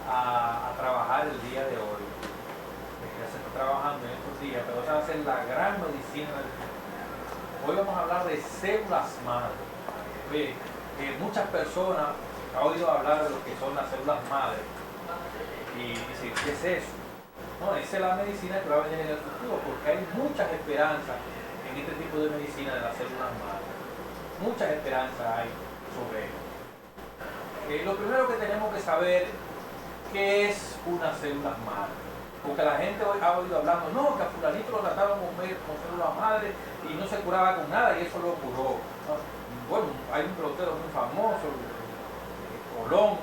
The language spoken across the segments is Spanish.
a trabajar el día de hoy. Ya se está trabajando en estos días, pero esa va a ser la gran medicina del futuro. Hoy vamos a hablar de células madre. Oye, muchas personas han oído hablar de lo que son las células madre y dicen, ¿qué es eso? No, esa es la medicina que va a venir en el futuro, porque hay muchas esperanzas en este tipo de medicina de las células madre. Muchas esperanzas hay sobre ello. Lo primero que tenemos que saber, ¿qué es una célula madre? Porque la gente hoy ha oído hablando, no, que a fulanito lo trataron con células madre y no se curaba con nada y eso lo curó. Bueno, hay un pelotero muy famoso, Colón,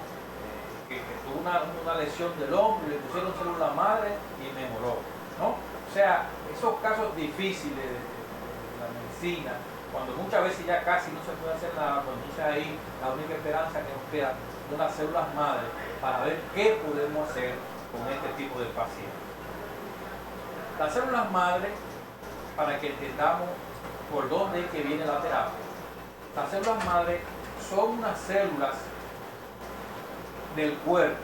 que tuvo una lesión del hombro y le pusieron célula madre y mejoró, ¿no? O sea, esos casos difíciles de la medicina, cuando muchas veces ya casi no se puede hacer nada, pues entonces ahí la única esperanza que nos queda son las células madre para ver qué podemos hacer con este tipo de pacientes. Las células madre, para que entendamos por dónde es que viene la terapia, las células madre son unas células del cuerpo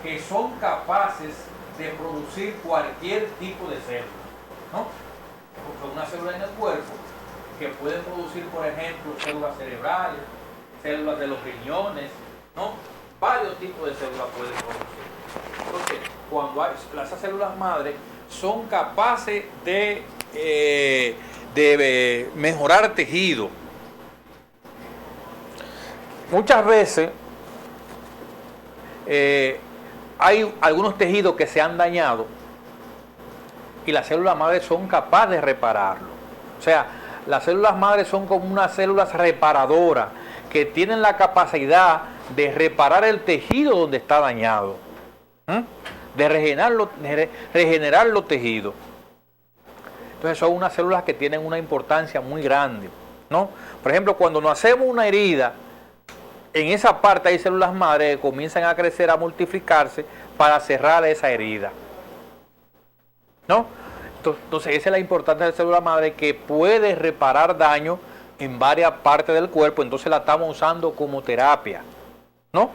que son capaces de producir cualquier tipo de célula, ¿no? Porque una célula en el cuerpo que pueden producir, por ejemplo, células cerebrales, células de los riñones, ¿no? Varios tipos de células pueden producir. Entonces, cuando hay, esas células madre son capaces de mejorar tejido. Muchas veces hay algunos tejidos que se han dañado y las células madres son capaces de repararlo. O sea, las células madres son como unas células reparadoras que tienen la capacidad de reparar el tejido donde está dañado, de regenerar los tejidos. Entonces son unas células que tienen una importancia muy grande, ¿no? Por ejemplo, cuando nos hacemos una herida, en esa parte hay células madres que comienzan a crecer, a multiplicarse para cerrar esa herida, ¿no? Entonces esa es la importancia de la célula madre, que puede reparar daño en varias partes del cuerpo. Entonces la estamos usando como terapia, ¿no?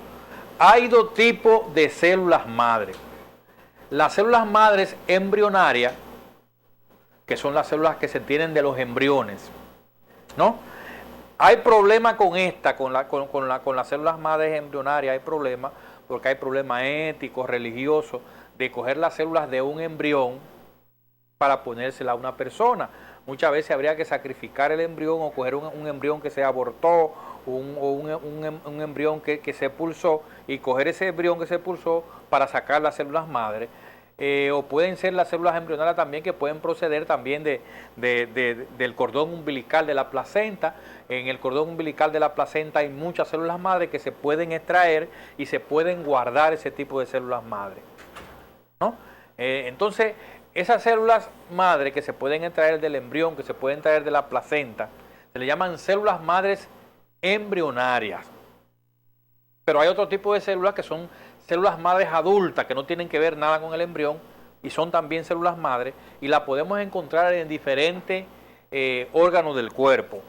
Hay dos tipos de células madre. Las células madres embrionarias, que son las células que se tienen de los embriones, ¿no? Hay problema con esta, con las células madres embrionarias, hay problemas, porque hay problemas éticos, religiosos, de coger las células de un embrión para ponérsela a una persona. Muchas veces habría que sacrificar el embrión o coger un embrión que se abortó, un embrión que se pulsó, y coger ese embrión que se pulsó para sacar las células madres. O pueden ser las células embrionarias también, que pueden proceder también del cordón umbilical de la placenta. En el cordón umbilical de la placenta hay muchas células madres que se pueden extraer y se pueden guardar ese tipo de células madres, ¿no? Entonces, esas células madres que se pueden extraer del embrión, que se pueden extraer de la placenta, se le llaman células madres embrionarias. Pero hay otro tipo de células que son células madres adultas, que no tienen que ver nada con el embrión y son también células madres, y las podemos encontrar en diferentes órganos del cuerpo.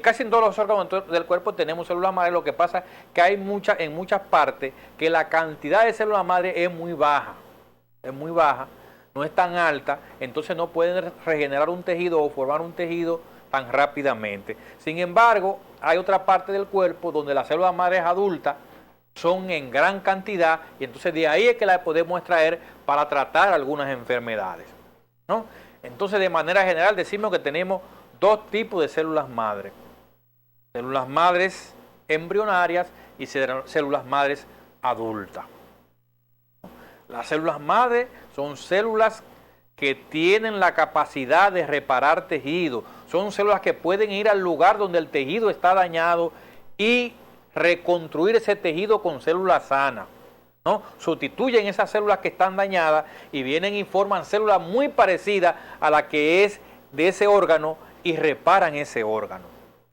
Casi en todos los órganos del cuerpo tenemos células madres. Lo que pasa es que hay en muchas partes que la cantidad de células madres es muy baja, no es tan alta, entonces no pueden regenerar un tejido o formar un tejido tan rápidamente. Sin embargo, hay otra parte del cuerpo donde las células madres adultas son en gran cantidad, y entonces de ahí es que las podemos extraer para tratar algunas enfermedades, ¿no? Entonces, de manera general, decimos que tenemos dos tipos de células madres: células madres embrionarias y células madres adultas. Las células madres son células que tienen la capacidad de reparar tejido, son células que pueden ir al lugar donde el tejido está dañado y reconstruir ese tejido con células sanas, ¿no? Sustituyen esas células que están dañadas y vienen y forman células muy parecidas a la que es de ese órgano y reparan ese órgano,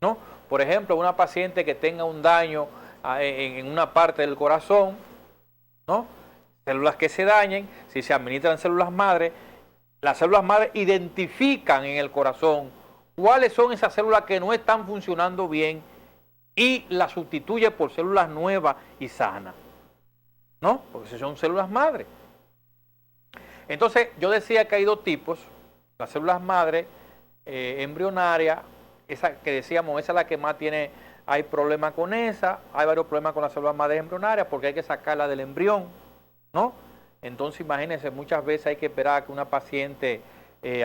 ¿no? Por ejemplo, una paciente que tenga un daño en una parte del corazón, ¿no? Células que se dañen, si se administran células madres, las células madres identifican en el corazón cuáles son esas células que no están funcionando bien y las sustituye por células nuevas y sanas, ¿no? Porque si son células madre. Entonces, yo decía que hay dos tipos, las células madre embrionarias, esa que decíamos, esa es la que más tiene, hay problemas con esa, hay varios problemas con las células madre embrionarias porque hay que sacarla del embrión, ¿no? Entonces, imagínense, muchas veces hay que esperar a que una paciente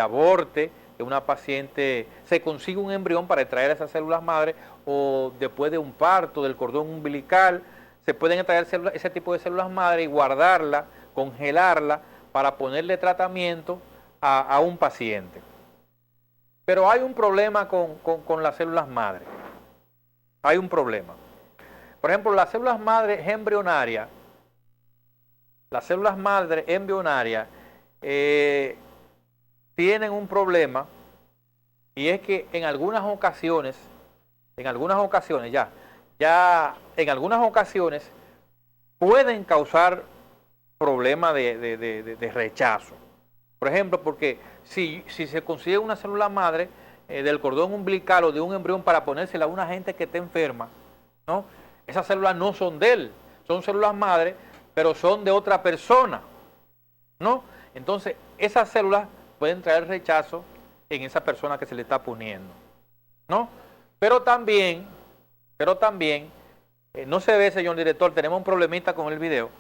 aborte, que una paciente se consiga un embrión para extraer esas células madre, o después de un parto del cordón umbilical, se pueden extraer ese tipo de células madre y guardarla, congelarla, para ponerle tratamiento a un paciente. Pero hay un problema con las células madre. Hay un problema. Por ejemplo, las células madre embrionarias, tienen un problema, y es que en algunas ocasiones pueden causar problemas de rechazo. Por ejemplo, porque si se consigue una célula madre del cordón umbilical o de un embrión para ponérsela a una gente que esté enferma, ¿no? Esas células no son de él, son células madre, pero son de otra persona, ¿no? Entonces, esas células pueden traer rechazo en esa persona que se le está poniendo, ¿no? Pero también, no se ve, señor director, tenemos un problemita con el video,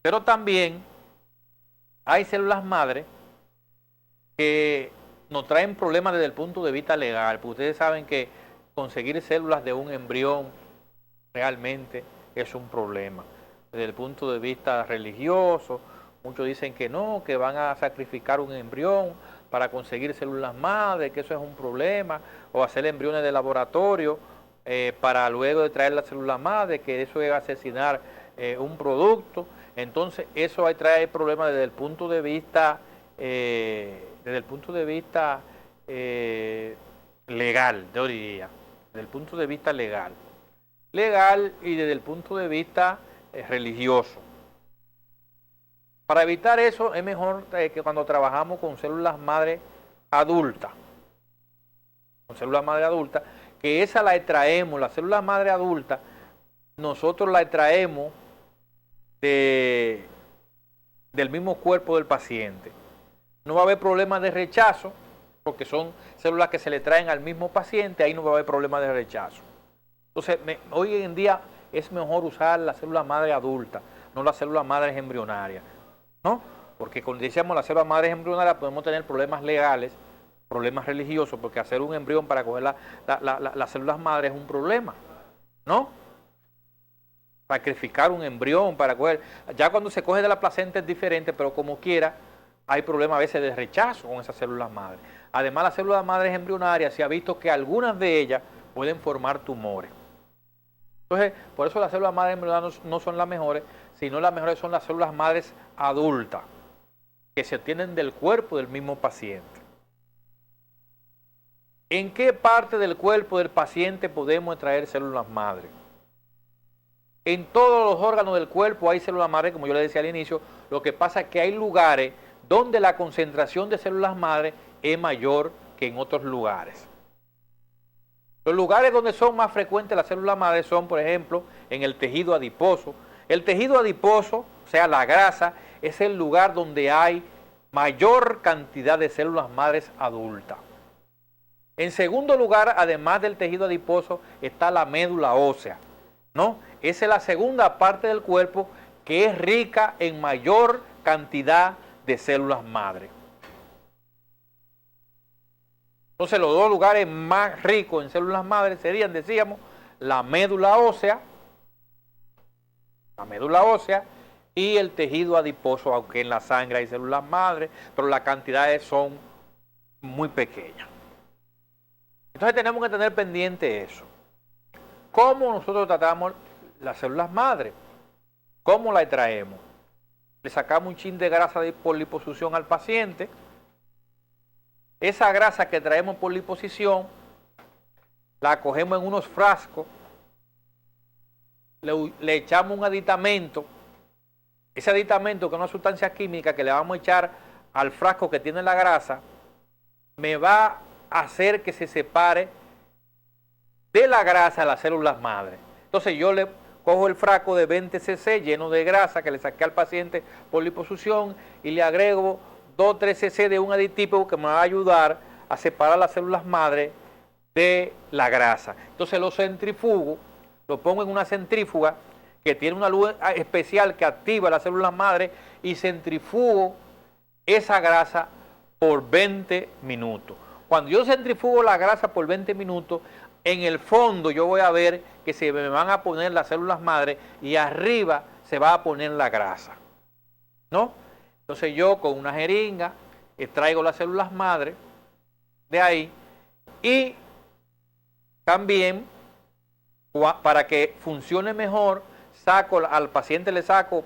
pero también hay células madre que nos traen problemas desde el punto de vista legal, porque ustedes saben que conseguir células de un embrión realmente es un problema. Desde el punto de vista religioso, muchos dicen que no, que van a sacrificar un embrión para conseguir células madre, que eso es un problema, o hacer embriones de laboratorio para luego de traer la célula madre, que eso es asesinar un producto. Entonces, eso trae problemas desde el punto de vista legal, yo diría, desde el punto de vista legal y desde el punto de vista religioso. Para evitar eso es mejor que cuando trabajamos con células madre adultas, que esa la extraemos, la célula madre adulta, nosotros la extraemos del mismo cuerpo del paciente. No va a haber problemas de rechazo, porque son células que se le traen al mismo paciente, ahí no va a haber problemas de rechazo. Entonces, hoy en día es mejor usar la célula madre adulta, no las células madres embrionarias, ¿no? Porque cuando decíamos las células madres embrionarias podemos tener problemas legales, problemas religiosos, porque hacer un embrión para coger las células madres es un problema, ¿no? Sacrificar un embrión para coger, ya cuando se coge de la placenta es diferente, pero como quiera, hay problemas a veces de rechazo con esas células madres. Además, las células madres embrionarias se ha visto que algunas de ellas pueden formar tumores. Entonces, por eso las células madres embrionarias no son las mejores, sino las mejores son las células madres adultas, que se obtienen del cuerpo del mismo paciente. ¿En qué parte del cuerpo del paciente podemos extraer células madres? En todos los órganos del cuerpo hay células madre, como yo le decía al inicio. Lo que pasa es que hay lugares donde la concentración de células madre es mayor que en otros lugares. Los lugares donde son más frecuentes las células madre son, por ejemplo, en el tejido adiposo. El tejido adiposo, o sea, la grasa, es el lugar donde hay mayor cantidad de células madres adultas. En segundo lugar, además del tejido adiposo, está la médula ósea, ¿no? Esa es la segunda parte del cuerpo que es rica en mayor cantidad de células madre. Entonces, los dos lugares más ricos en células madre serían, decíamos, la médula ósea y el tejido adiposo, aunque en la sangre hay células madre, pero las cantidades son muy pequeñas. Entonces tenemos que tener pendiente eso. ¿Cómo nosotros tratamos las células madre? ¿Cómo la extraemos? Le sacamos un chin de grasa por liposucción al paciente. Esa grasa que traemos por liposucción la cogemos en unos frascos, le echamos un aditamento. Ese aditamento, que es una sustancia química que le vamos a echar al frasco que tiene la grasa, me va a hacer que se separe de la grasa las células madre. Entonces yo cojo el frasco de 20 cc lleno de grasa que le saqué al paciente por liposucción y le agrego 2 o 3 cc de un aditivo que me va a ayudar a separar las células madre de la grasa. Entonces lo centrifugo, lo pongo en una centrífuga que tiene una luz especial que activa las células madre y centrifugo esa grasa por 20 minutos. Cuando yo centrifugo la grasa por 20 minutos, en el fondo yo voy a ver que se me van a poner las células madre y arriba se va a poner la grasa, ¿no? Entonces yo con una jeringa extraigo las células madre de ahí y también para que funcione mejor, al paciente le saco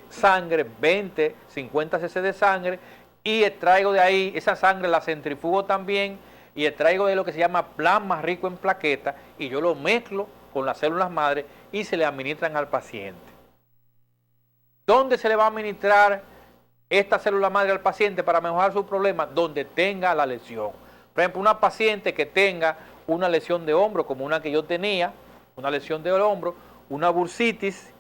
sangre, 20, 50 cc de sangre y extraigo de ahí, esa sangre la centrifugo también y extraigo de lo que se llama plasma rico en plaquetas y yo lo mezclo con las células madre y se le administran al paciente. ¿Dónde se le va a administrar esta célula madre al paciente para mejorar su problema? Donde tenga la lesión. Por ejemplo, una paciente que tenga una lesión de hombro, como una que yo tenía, una lesión del hombro, una bursitis,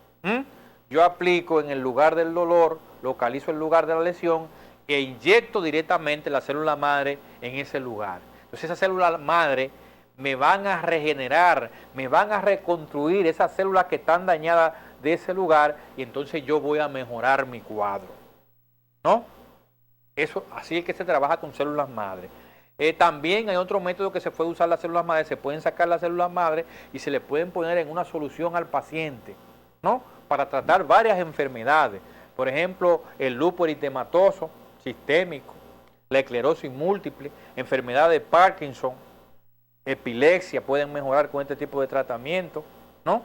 yo aplico en el lugar del dolor, localizo el lugar de la lesión e inyecto directamente la célula madre en ese lugar. Entonces esas células madre me van a regenerar, me van a reconstruir esas células que están dañadas de ese lugar y entonces yo voy a mejorar mi cuadro, ¿no? Eso, así es que se trabaja con células madre. También hay otro método que se puede usar las células madre, se pueden sacar las células madre y se le pueden poner en una solución al paciente, ¿no? Para tratar varias enfermedades, por ejemplo, el lupus eritematoso sistémico, la esclerosis múltiple, enfermedad de Parkinson, epilepsia, pueden mejorar con este tipo de tratamiento, ¿no?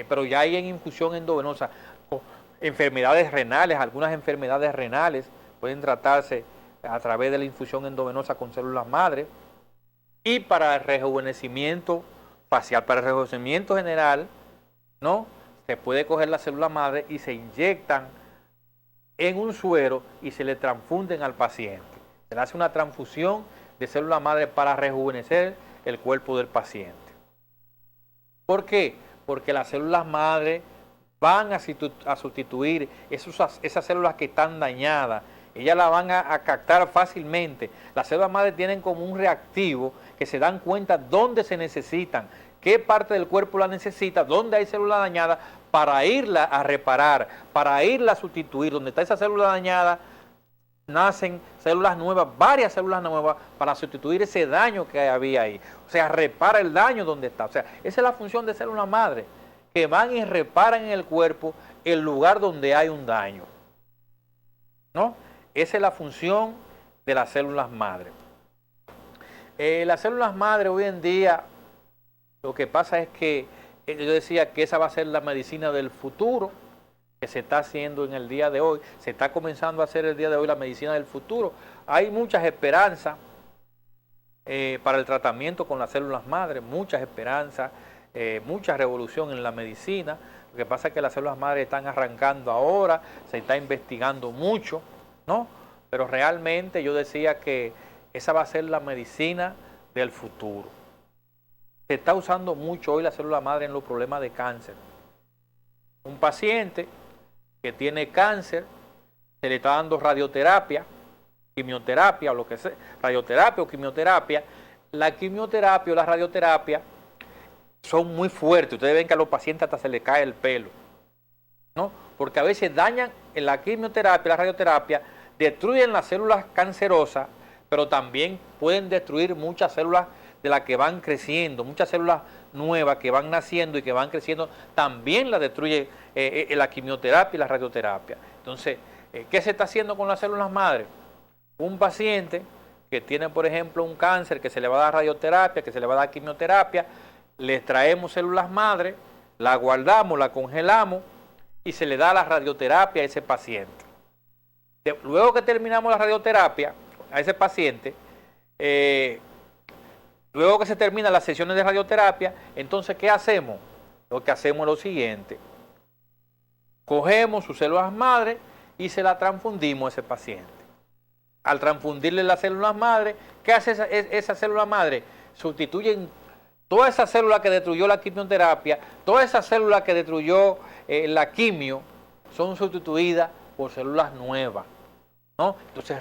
Pero ya hay en infusión endovenosa, enfermedades renales, algunas enfermedades renales pueden tratarse a través de la infusión endovenosa con células madre. Y para el rejuvenecimiento facial, para el rejuvenecimiento general, ¿no? Se puede coger la célula madre y se inyectan en un suero y se le transfunden al paciente. Se le hace una transfusión de célula madre para rejuvenecer el cuerpo del paciente. ¿Por qué? Porque las células madre van a sustituir esas células que están dañadas. Ellas la van a captar fácilmente. Las células madre tienen como un reactivo que se dan cuenta dónde se necesitan, qué parte del cuerpo la necesita, dónde hay células dañadas para irla a reparar, para irla a sustituir. Donde está esa célula dañada, nacen células nuevas, varias células nuevas para sustituir ese daño que había ahí. O sea, repara el daño donde está. O sea, esa es la función de células madre, que van y reparan en el cuerpo el lugar donde hay un daño, ¿no? Esa es la función de las células madre. Las células madre hoy en día, lo que pasa es que yo decía que esa va a ser la medicina del futuro, que se está haciendo en el día de hoy, se está comenzando a hacer el día de hoy la medicina del futuro. Hay muchas esperanzas para el tratamiento con las células madre, muchas esperanzas, mucha revolución en la medicina. Lo que pasa es que las células madre están arrancando ahora, se está investigando mucho, ¿no? Pero realmente yo decía que esa va a ser la medicina del futuro. Se está usando mucho hoy la célula madre en los problemas de cáncer. Un paciente que tiene cáncer, se le está dando radioterapia, quimioterapia o lo que sea, radioterapia o quimioterapia. La quimioterapia o la radioterapia son muy fuertes. Ustedes ven que a los pacientes hasta se les cae el pelo, ¿no? Porque a veces dañan en la quimioterapia, la radioterapia, destruyen las células cancerosas, pero también pueden destruir muchas células de las que van creciendo, muchas células nuevas que van naciendo y que van creciendo, también las destruye la quimioterapia y la radioterapia. Entonces, ¿qué se está haciendo con las células madre? Un paciente que tiene, por ejemplo, un cáncer, que se le va a dar radioterapia, que se le va a dar quimioterapia, le traemos células madre, la guardamos, la congelamos y se le da la radioterapia a ese paciente. Luego que terminamos la radioterapia a ese paciente, luego que se terminan las sesiones de radioterapia, entonces, ¿qué hacemos? Lo que hacemos es lo siguiente. Cogemos sus células madre y se las transfundimos a ese paciente. Al transfundirle las células madre, ¿qué hace esa célula madre? Sustituyen toda esa célula que destruyó la quimioterapia, toda esa célula que destruyó la quimio, son sustituidas por células nuevas, ¿no? Entonces